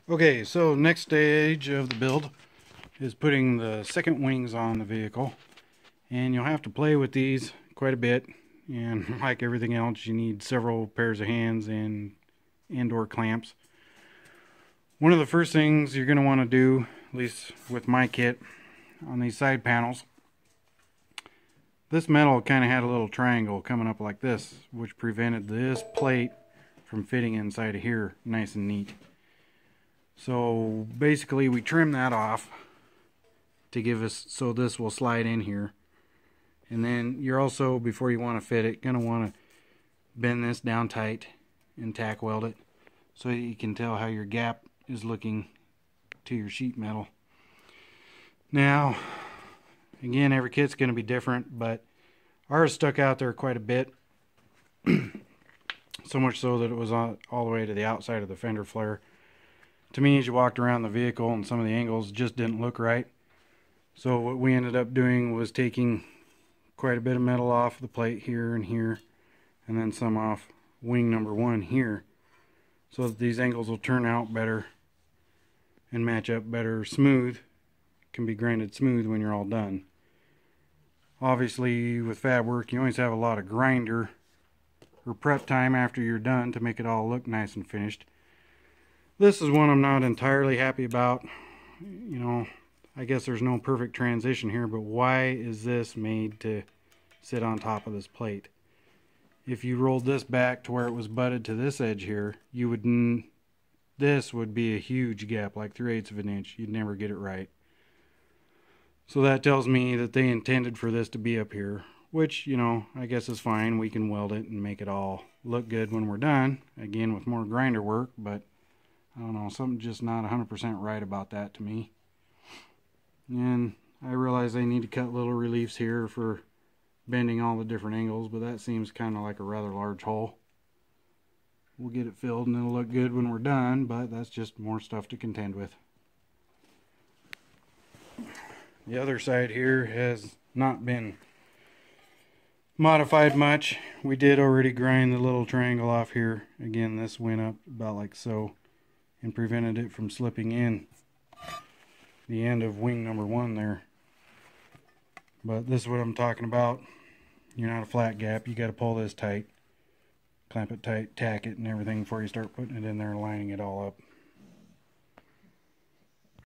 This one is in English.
Okay, so next stage of the build is putting the second wings on the vehicle. And you'll have to play with these quite a bit. And like everything else, you need several pairs of hands and or clamps. One of the first things you're going to want to do, at least with my kit, on these side panels, this metal kind of had a little triangle coming up like this, which prevented this plate from fitting inside of here nice and neat. So basically we trim that off to give us, so this will slide in here. And then you're also, before you want to fit it, going to want to bend this down tight and tack weld it so that you can tell how your gap is looking to your sheet metal. Now, again, every kit's going to be different, but ours stuck out there quite a bit. So much so that it was all the way to the outside of the fender flare. To me, as you walked around the vehicle, and some of the angles just didn't look right. So what we ended up doing was taking quite a bit of metal off the plate here and here, and then some off wing number one here, so that these angles will turn out better and match up better. Smooth can be grinded smooth when you're all done. Obviously, with fab work, you always have a lot of grinder or prep time after you're done to make it all look nice and finished. This is one I'm not entirely happy about. You know, I guess there's no perfect transition here, but why is this made to sit on top of this plate? If you rolled this back to where it was butted to this edge here, you would, this would be a huge gap, like 3/8 of an inch. You'd never get it right. So that tells me that they intended for this to be up here, which, you know, I guess is fine. We can weld it and make it all look good when we're done, again with more grinder work, but I don't know, something's just not 100% right about that to me. And I realize I need to cut little reliefs here for bending all the different angles, but that seems kind of like a rather large hole. We'll get it filled and it'll look good when we're done, but that's just more stuff to contend with. The other side here has not been modified much. We did already grind the little triangle off here. Again, this went up about like so and prevented it from slipping in the end of wing number one there. But this is what I'm talking about. You're not a flat gap. You got to pull this tight, clamp it tight, tack it and everything before you start putting it in there and lining it all up.